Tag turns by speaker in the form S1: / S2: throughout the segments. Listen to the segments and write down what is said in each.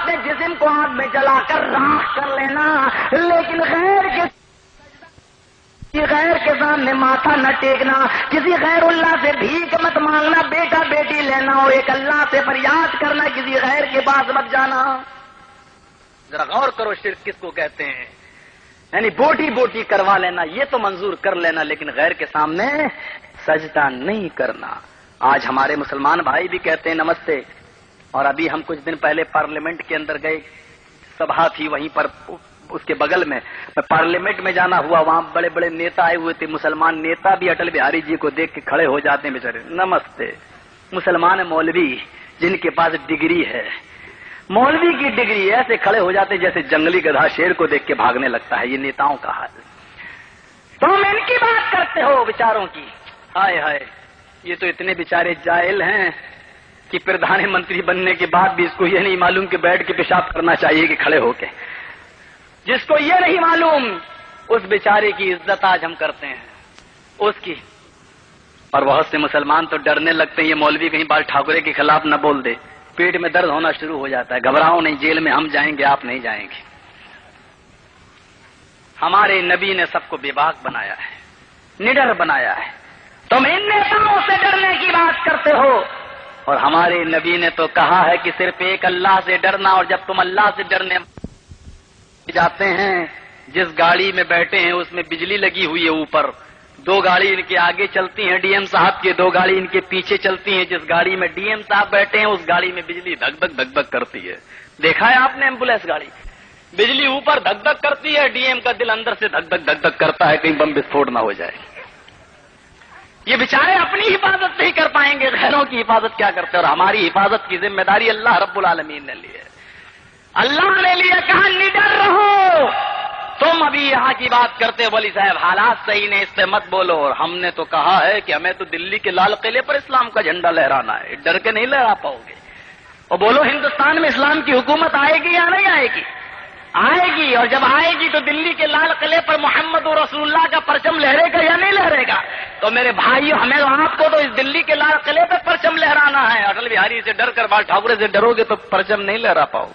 S1: اپنے جسم کو آگ میں جلا کر راکھ کر لینا، لیکن غیر کے سامنے ماتھا نہ ٹیکنا، کسی غیر اللہ سے بھیک مت مانگنا، بیٹا بیٹی لینا اور ایک اللہ سے فریاد کرنا، کسی غیر کے پاس مت جانا۔ ذرا غور کرو شرک کس کو کہتے ہیں، یعنی بوٹی بوٹی کروا لینا یہ تو منظور کر لینا، لیکن غیر کے سامنے سجدہ نہیں کرنا۔ آج ہمارے مسلمان بھائی بھی کہتے ہیں نمستے، اور ابھی ہم کچھ دن پہلے پارلیمنٹ کے اندر گئے، سبھا تھی وہیں پر اس کے بغل میں پارلیمنٹ میں جانا ہوا، وہاں بڑے بڑے نیتا آئے ہوئے تھے، مسلمان نیتا بھی اٹل بہاری جی کو دیکھ کے کھڑے ہو جاتے ہیں بیچارے، نمستے۔ مسلمان مولوی جن کے پاس ڈگری ہے، مولوی کی ڈگری ایسے کھڑے ہو جاتے جیسے جنگلی گدھا شیر کو دیکھ کے بھاگنے لگتا ہے۔ یہ نیتاؤں کا حال۔ تم ان کی بات کرتے ہو بیچاروں کی، ہائے ہائے، یہ تو اتنے بیچارے جاہل ہیں کہ پردھان منتری بننے کے بعد بھی اس کو یہ نہیں معلوم کہ بیٹھ کے پیشاب کرنا چاہیے کہ کھڑے ہو کے۔ جس کو یہ نہیں معلوم اس بیچارے کی عزت آج ہم کرتے ہیں، اس کی۔ اور بہت سے مسلمان تو ڈرنے لگتے ہیں یہ مولوی کہیں بال ٹھاکرے کے خلاف نہ بول دے، پیٹ میں درد ہونا شروع ہو جاتا ہے۔ گھبراؤ نہیں، جیل میں ہم جائیں گے، آپ نہیں جائیں گے۔ ہمارے نبی نے سب کو بے باک بنایا ہے، نڈر بنایا ہے۔ تم ان نیتاؤں سے ڈرنے کی بات کرتے ہو، اور ہمارے نبی نے تو کہا ہے کہ صرف ایک اللہ سے ڈرنا، اور جب تم اللہ سے ڈرنے جاتے ہیں، جس گاڑی میں بیٹھے ہیں اس میں بجلی لگی ہوئی ہے اوپر، دو گاڑی ان کے آگے چلتی ہیں ڈی ایم صاحب کی، دو گاڑی ان کے پیچھے چلتی ہیں۔ جس گاڑی میں ڈی ایم صاحب بیٹھے ہیں اس گاڑی میں بجلی دھک دھک دھک دھک کرتی ہے۔ دیکھا ہے آپ نے ایمبولینس گاڑی، بجلی اوپر دھک دھک کرتی ہے، ڈی ایم کا دل اندر سے دھک دھک دھک دھک کرتا ہے کہیں بم بسفوٹ نہ ہو جائے۔ یہ بیچارے اپنی حفاظت نہیں کر پائیں گے، غیروں کی حفاظت کیا کرتے ہیں؟ اور ہماری حفاظت کی ذمہ داری اللہ رب العالمین نے لی ہے۔ اللہ نے لیا، کہا نڈر رہو۔ تم ابھی یہاں کی بات کرتے ولی صاحب حالات صحیح نہیں، اس سے مت بولو، اور ہم نے تو کہا ہے کہ ہمیں تو دلی کے لال قلعے پر اسلام کا جھنڈا لہرانا ہے، ڈر کے نہیں لہرا پاؤ گے۔ اور بولو ہندوستان میں اسلام کی حکومت آئے گی یا نہیں آئے گی؟ آئے گی، اور جب آئے گی تو دلی کے لال قلعے پر محمد رسول اللہ کا پرچم لہرے گا یا نہیں لہرے گا؟ تو میرے بھائیو، ہمیں آپ کو تو اس دلی کے لال قلعے پر پرچم لہرانا ہے۔ اٹل بہاری سے ڈر کر بال ٹھاکرے سے ڈرو گے تو پرچم نہیں لہرا پاؤ،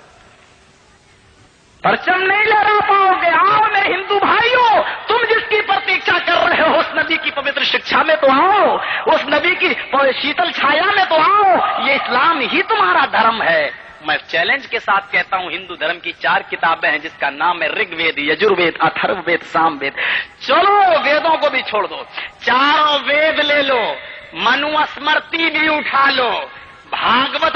S1: پرچم نہیں لہرا پاؤ گے۔ آؤ میرے ہندو بھائیوں، تم جس کی پرتیکشا کر رہے ہو اس نبی کی پوتر شکشا میں تو آؤ، اس نبی کی شیتل چھایا میں تو آؤ، یہ اسلام ہی تمہارا دھرم ہے۔ میں چیلنج کے ساتھ کہتا ہوں، ہندو دھرم کی 4 کتابیں ہیں جس کا نام ہے رگ وید، یجروید، اتھرو وید، سام وید۔ چلو ویدوں کو بھی چھوڑ دو، 4 وید لے لو، منو اسمرتی بھی اٹھا لو، بھاگوت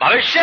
S1: بھوشیہ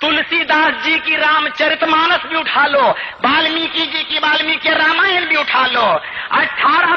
S1: تلسی داس جی کی رام چرت مانس بھی اٹھا لو، والمیکی جی کی والمیکی رامائن بھی اٹھا لو، 18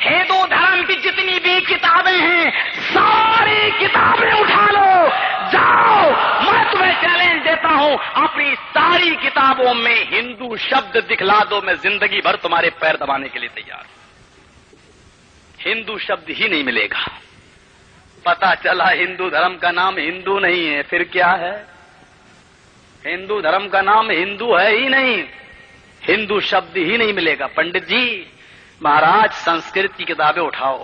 S1: ہندو دھرم کی جتنی بھی کتابیں ہیں ساری کتابیں اٹھا لو، جاؤ، میں تمہیں چیلنج دیتا ہوں، اپنی ساری کتابوں میں ہندو شبد دکھلا دو، میں زندگی بھر تمہارے پیر دبانے کے لیے تیار ہوں۔ ہندو شبد ہی نہیں ملے گا۔ پتا چلا ہندو دھرم کا نام ہندو نہیں ہے، پھر کیا ہے؟ ہندو دھرم کا نام ہندو ہے ہی نہیں، ہندو شبد ہی نہیں ملے گا۔ پنڈت جی مہاراج سنسکرت کی کتابیں اٹھاؤ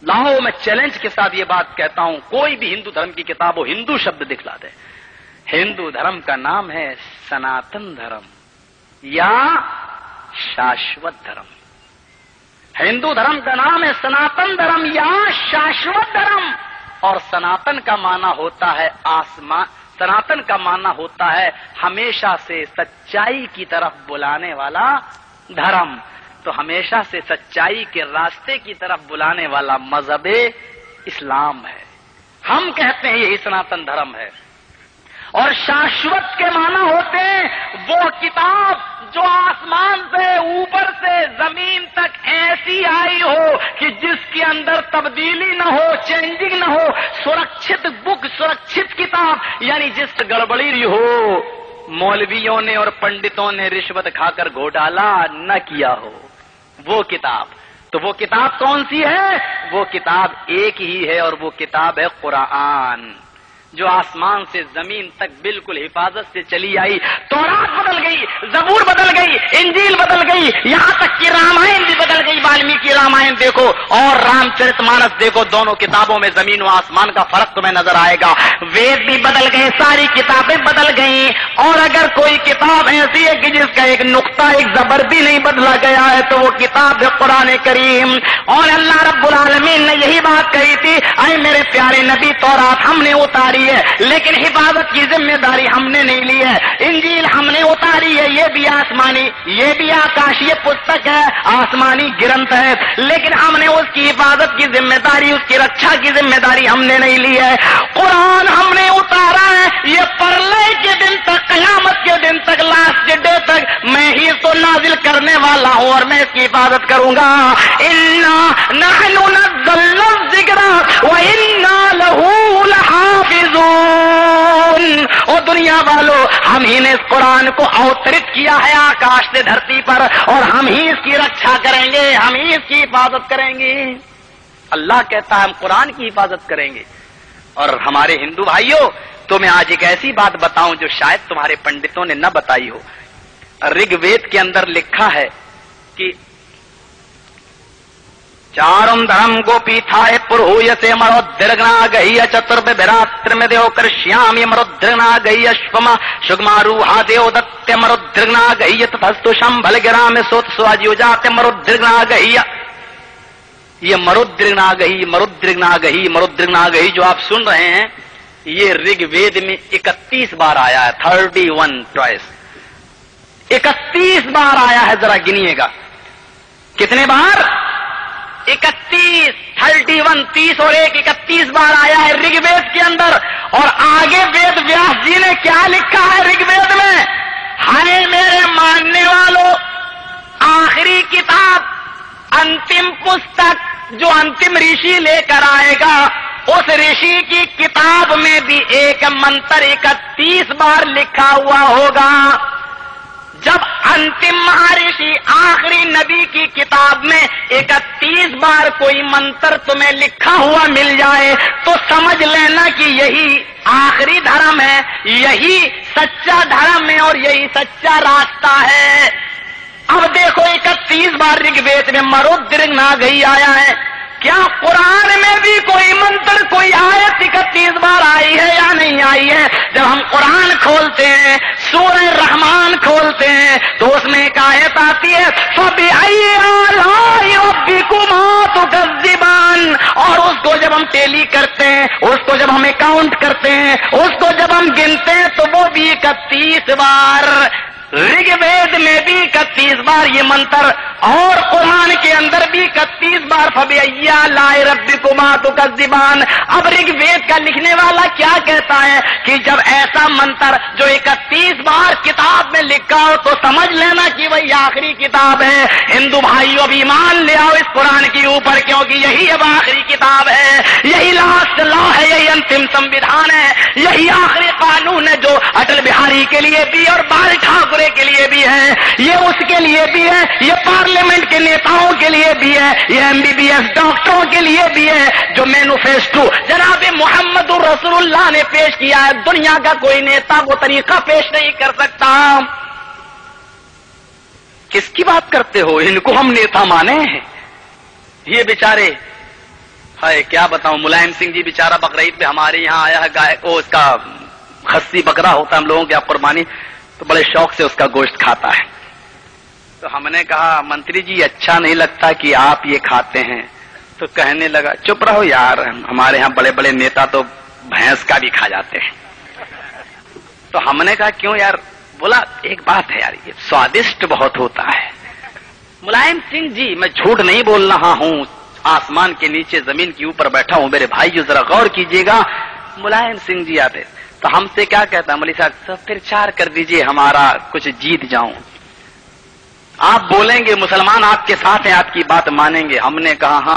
S1: لاؤ، میں چیلنج کے ساتھ یہ بات کہتا ہوں، کوئی بھی ہندو دھرم کی کتاب ہو ہندو شبد دکھلا دے۔ ہندو دھرم کا نام ہے سناتن دھرم یا شاشوت دھرم۔ ہندو دھرم کا نام ہے سناتن دھرم یا شاشوت دھرم، اور سناتن کا معنی ہوتا ہے آسمان، سناتن کا معنی ہوتا ہے ہمیشہ سے سچائی کی طرف بلانے والا دھرم۔ تو ہمیشہ سے سچائی کے راستے کی طرف بلانے والا مذہب اسلام ہے، ہم کہتے ہیں یہی سناتن دھرم ہے۔ اور شاشوت کے معنی ہوتے ہیں وہ کتاب جو آسمان سے اوپر سے زمین تک ایسی آئی ہو کہ جس کے اندر تبدیلی نہ ہو، چینجنگ نہ ہو، سرکشت بک، سرکشت کتاب، یعنی جس گڑبڑی ہو مولویوں نے اور پنڈتوں نے رشوت کھا کر گھوٹالا نہ کیا ہو، وہ کتاب۔ تو وہ کتاب کون سی ہے؟ وہ کتاب ایک ہی ہے، اور وہ کتاب ہے قرآن۔ جو آسمان سے زمین تک بالکل حفاظت سے چلی آئی. تورات بدل گئی, زبور بدل گئی, انجیل بدل گئی, یہاں تک کہ رامائن بھی بدل گئی. والمیکی رامائن دیکھو اور رام چرت مانس دیکھو, دونوں کتابوں میں زمین و آسمان کا فرق تمہیں نظر آئے گا. وید بھی بدل گئے, ساری کتابیں بدل گئیں. اور اگر کوئی کتاب ایسی ہے کہ جس کا ایک نقطہ ایک زبر بھی نہیں بدلا گیا ہے تو وہ کتاب ہے قرآن کریم. اور اللہ رب العالمین نے یہی بات کہی تھی, اے میرے پیارے نبی, تورات ہم نے اتاری ہے لیکن حفاظت کی ذمہ داری ہم نے نہیں لی ہے. انجیل ہم نے اتاری ہے, یہ بھی آسمانی, یہ بھی آکاشی پستک ہے, آسمانی گرنتھ ہے, لیکن ہم نے اس کی حفاظت کی ذمہ داری, اس کی رکشا کی ذمہ داری ہم نے نہیں لی ہے. قرآن ہم نے اتارا ہے, یہ پرلے کے دن تک, قیامت کے دن تک, لاسٹ ڈے تک میں ہی تو نازل کرنے والا ہوں اور میں اس کی حفاظت کروں گا. انا نحن نزلنا الذکر وانا لہ لحافظون. او دنیا والو, ہم ہی نے اس قرآن کو اوترت کیا ہے آکاش سے دھرتی پر, اور ہم ہی اس کی رکشا کریں گے, ہم ہی اس کی حفاظت کریں گے. اللہ کہتا ہے ہم قرآن کی حفاظت کریں گے. اور ہمارے ہندو بھائیوں, تو میں آج ایک ایسی بات بتاؤں جو شاید تمہارے پنڈتوں نے نہ بتائی ہو. رگ وید کے اندر لکھا ہے کہ چارم دھرم کو پیتھائے پروہ سے مرودرگنا گئی چتر براتر میں دیو کر شیام یہ مرودرگنا گئی اشفما شگما روحا دیو دت مرودرگنا گئی تستو شمبھل گرام سوت سواجیو جاتے مرودرگنا گئی. یہ مرودرگنا گئی, مرودرگنا گئی, مرودرگنا گئی جو آپ سن رہے ہیں, یہ رگ وید میں 31 بار آیا ہے. 31 ٹوائس, 31 بار آیا ہے. ذرا گنیے گا کتنے بار. 31, 31, 30 اور 1, 31 بار آیا ہے رگ وید کے اندر. اور آگے وید ویاس جی نے کیا لکھا ہے رگ وید میں, ہائے میرے ماننے والوں, آخری کتاب, انتم پستک جو انتم رشی لے کر آئے گا, اس رشی کی کتاب میں بھی ایک منتر 31 بار لکھا ہوا ہوگا. جب انتم مہارشی آخری نبی کی کتاب میں 31 بار کوئی منتر تمہیں لکھا ہوا مل جائے تو سمجھ لینا کہ یہی آخری دھرم ہے, یہی سچا دھرم ہے اور یہی سچا راستہ ہے. اب دیکھو 31 بار رگ وید میں مرودرگنا گئی آیا ہے. کیا قرآن میں بھی کوئی منتر, کوئی آیت 31 بار آئی ہے یا نہیں آئی ہے؟ جب ہم قرآن کھولتے ہیں, سورہ رحمان کھولتے ہیں, تو اس میں ایک آیت آتی ہے فَبِأَيِّ آلَاءِ رَبِّكُمَا تُكَذِّبَانِ. اور اس کو جب ہم ٹیلی کرتے ہیں, اس کو جب ہم اکاؤنٹ کرتے ہیں, اس کو جب ہم گنتے ہیں تو وہ بھی 31 بار. رگ وید میں بھی 31 بار یہ منتر, اور قرآن کے اندر بھی 31 بار فَبِأَيِّ آلَاءِ رَبِّكُمَا تُكَذِّبَانِ. اب رگ وید کا لکھنے والا کیا کہتا ہے کہ جب ایسا منتر جو 31 بار کتاب میں لکھا ہو تو سمجھ لینا کہ وہی آخری کتاب ہے. ہندو بھائیوں اب ایمان لے آؤ اس قرآن کے اوپر, کیونکہ یہی اب آخری کتاب ہے, یہی لاسٹ لا ہے, یہی انتم سمویدھان ہے, یہی آخری قانون ہے جو اٹل بہاری کے لیے بھی اور بال ٹھاکرے کے لیے بھی ہے, یہ اس کے لیے بھی ہے, یہ پارلیمنٹ کے نیتاؤں کے لیے بھی ہے, یہ MBBS ڈاکٹروں کے لیے بھی ہے. جو مینوفیسٹو جناب محمد رسول اللہ نے پیش کیا ہے, دنیا کا کوئی نیتا وہ طریقہ پیش نہیں کر سکتا. کس کی بات کرتے ہو, ان کو ہم نیتا مانے ہیں. یہ بیچارے, ہائے کیا بتاؤں, ملائم سنگھ جی بیچارہ بقرعید پہ ہمارے یہاں آیا ہے, گائے کو اس کا خصی بکرا ہوتا ہے ہم لوگوں کے یہاں قربانی, تو بڑے شوق سے اس کا گوشت کھاتا ہے. تو ہم نے کہا منتری جی اچھا نہیں لگتا کہ آپ یہ کھاتے ہیں, تو کہنے لگا چپ رہو یار, ہمارے ہاں بڑے بڑے نیتا تو بھینس کا بھی کھا جاتے ہیں. تو ہم نے کہا کیوں یار, بولا ایک بات ہے یار, یہ سوادشٹ بہت ہوتا ہے. ملائم سنگھ جی, میں جھوٹ نہیں بول رہا ہوں, آسمان کے نیچے زمین کے اوپر بیٹھا ہوں, میرے بھائی جو ذرا غور کیجئے گا. ملائم سنگھ جی آتے تو ہم سے کیا کہتا ہے, مولوی صاحب پھر 4 کر دیجئے, ہمارا کچھ جیت جاؤں. آپ بولیں گے مسلمان آپ کے ساتھ ہیں, آپ کی بات مانیں گے. ہم نے کہا ہاں